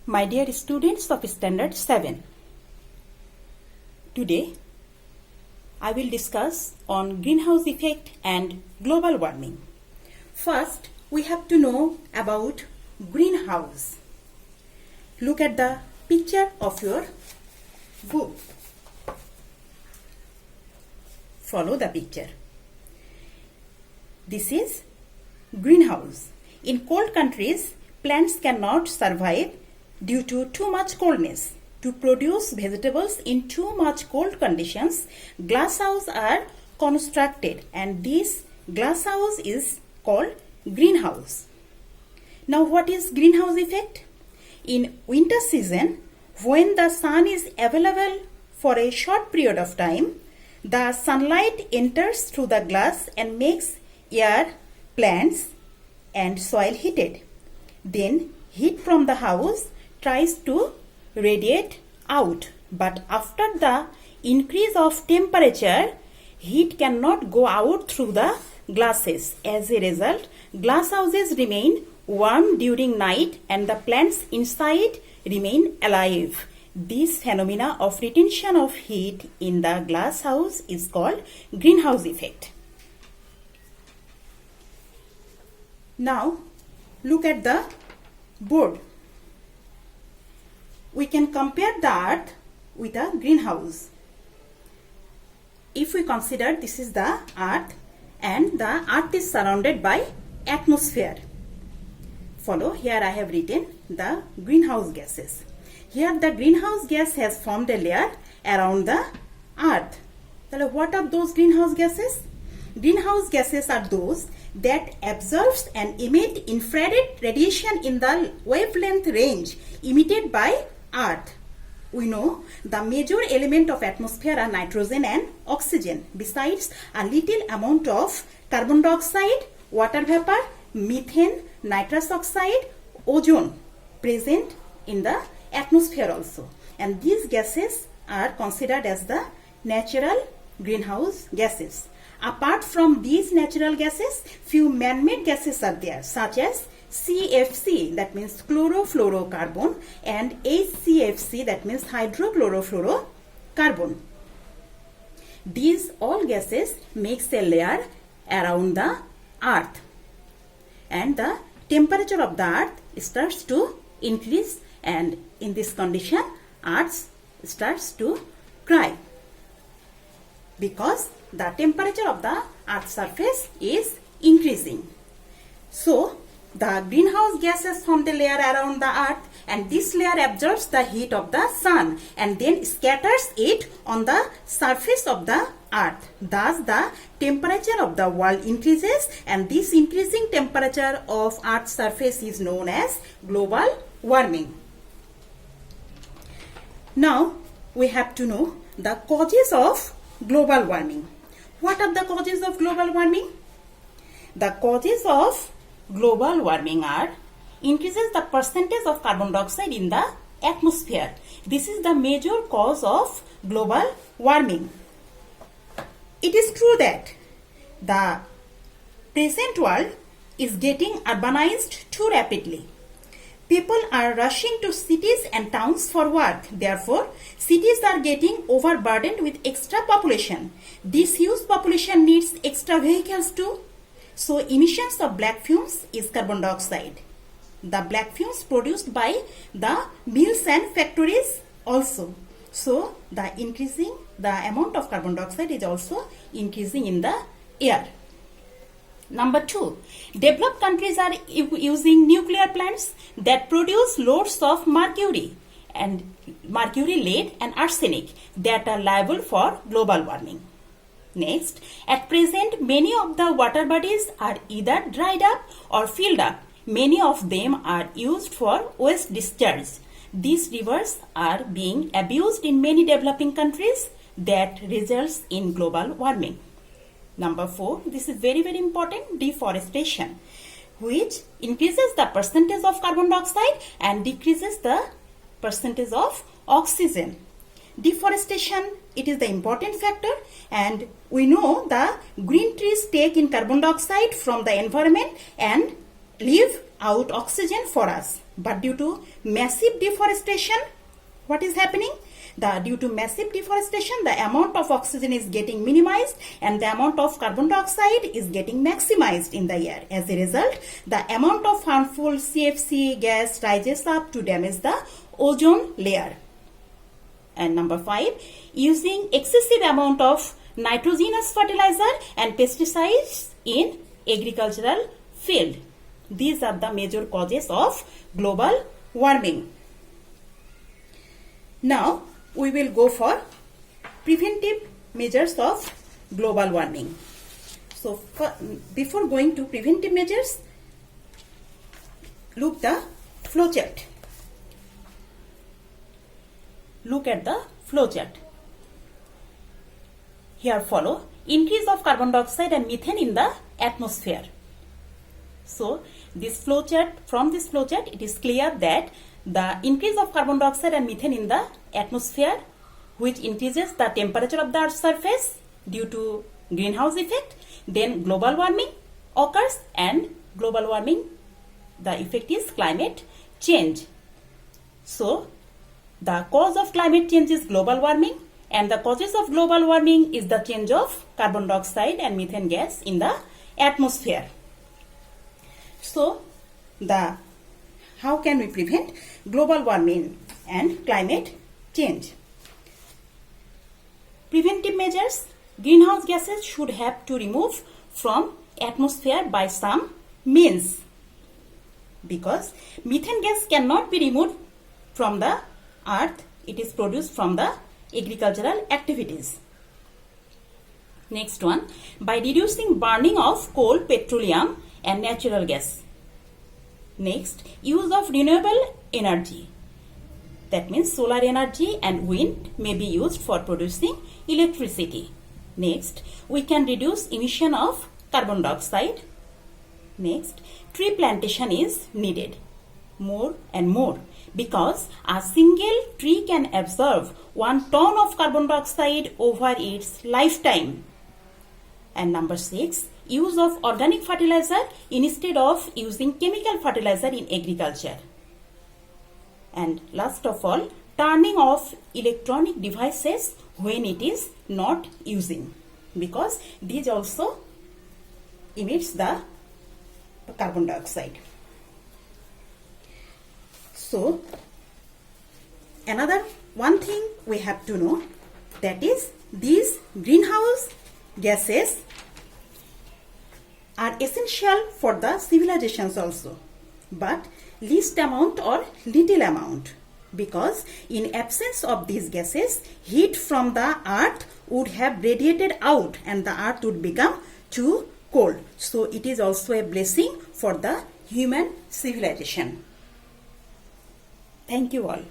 My dear students of Standard 7, today I will discuss on greenhouse effect and global warming. First, we have to know about greenhouse. Look at the picture of your book. Follow the picture. This is greenhouse. In cold countries, plants cannot survive due to too much coldness. To produce vegetables in too much cold conditions, glass houses are constructed, and this glass house is called greenhouse. Now, what is greenhouse effect? In winter season, when the sun is available for a short period of time, the sunlight enters through the glass and makes air, plants, and soil heated. Then heat from the house tries to radiate out, but after the increase of temperature, heat cannot go out through the glasses. As a result, glass houses remain warm during night and the plants inside remain alive. This phenomena of retention of heat in the glass house is called greenhouse effect. Now, look at the board. We can compare the earth with a greenhouse. If we consider this is the earth and the earth is surrounded by atmosphere. Follow, here I have written the greenhouse gases. Here the greenhouse gas has formed a layer around the earth. So what are those greenhouse gases? Greenhouse gases are those that absorbs and emit infrared radiation in the wavelength range emitted by earth. We know the major element of atmosphere are nitrogen and oxygen, besides a little amount of carbon dioxide, water vapor, methane, nitrous oxide, ozone present in the atmosphere also. And these gases are considered as the natural greenhouse gases. Apart from these natural gases, few man-made gases are there, such as CFC, that means chlorofluorocarbon, and HCFC, that means hydrochlorofluorocarbon. These all gases makes a layer around the earth, and the temperature of the earth starts to increase, and in this condition earth starts to cry because the temperature of the earth's surface is increasing. So the greenhouse gases form the layer around the earth, and this layer absorbs the heat of the sun and then scatters it on the surface of the earth. Thus the temperature of the world increases, and this increasing temperature of earth's surface is known as global warming. Now we have to know the causes of global warming. What are the causes of global warming? The causes of global warming are increases the percentage of carbon dioxide in the atmosphere. This is the major cause of global warming. It is true that the present world is getting urbanized too rapidly. People are rushing to cities and towns for work. Therefore, cities are getting overburdened with extra population. This huge population needs extra vehicles too. So, emissions of black fumes is carbon dioxide. The black fumes produced by the mills and factories also. So, the amount of carbon dioxide is also increasing in the air. Number 2, developed countries are using nuclear plants that produce loads of mercury, lead, and arsenic that are liable for global warming. Next, at present, many of the water bodies are either dried up or filled up. Many of them are used for waste discharge. These rivers are being abused in many developing countries that results in global warming. Number 4, this is very important, deforestation, which increases the percentage of carbon dioxide and decreases the percentage of oxygen. Deforestation, it is the important factor, and we know the green trees take in carbon dioxide from the environment and leave out oxygen for us. But due to massive deforestation, what is happening? Due to massive deforestation, the amount of oxygen is getting minimized and the amount of carbon dioxide is getting maximized in the air. As a result, the amount of harmful CFC gas rises up to damage the ozone layer. And number 5, using excessive amount of nitrogenous fertilizer and pesticides in agricultural field. These are the major causes of global warming. Now, we will go for preventive measures of global warming. So, before going to preventive measures, look the flow chart. Look at the flow chart. Here follow increase of carbon dioxide and methane in the atmosphere. So, this flow chart, from this flow chart, it is clear that the increase of carbon dioxide and methane in the atmosphere, which increases the temperature of the Earth's surface due to greenhouse effect, then global warming occurs, and global warming, the effect is climate change. So, the cause of climate change is global warming, and the causes of global warming is the change of carbon dioxide and methane gas in the atmosphere. So, how can we prevent global warming and climate change? Preventive measures. Greenhouse gases should have to remove from atmosphere by some means, because methane gas cannot be removed from the earth. It is produced from the agricultural activities. Next one, by reducing burning of coal, petroleum and natural gas. Next, use of renewable energy. That means solar energy and wind may be used for producing electricity. Next, we can reduce emission of carbon dioxide. Next, tree plantation is needed more and more, because a single tree can absorb 1 ton of carbon dioxide over its lifetime. And number 6, use of organic fertilizer instead of using chemical fertilizer in agriculture. And last of all, turning off electronic devices when it is not using, because these also emits the carbon dioxide. So, another one thing we have to know, that is these greenhouse gases are essential for the civilizations also, but least amount or little amount, because in absence of these gases, heat from the earth would have radiated out and the earth would become too cold. So it is also a blessing for the human civilization. Thank you all.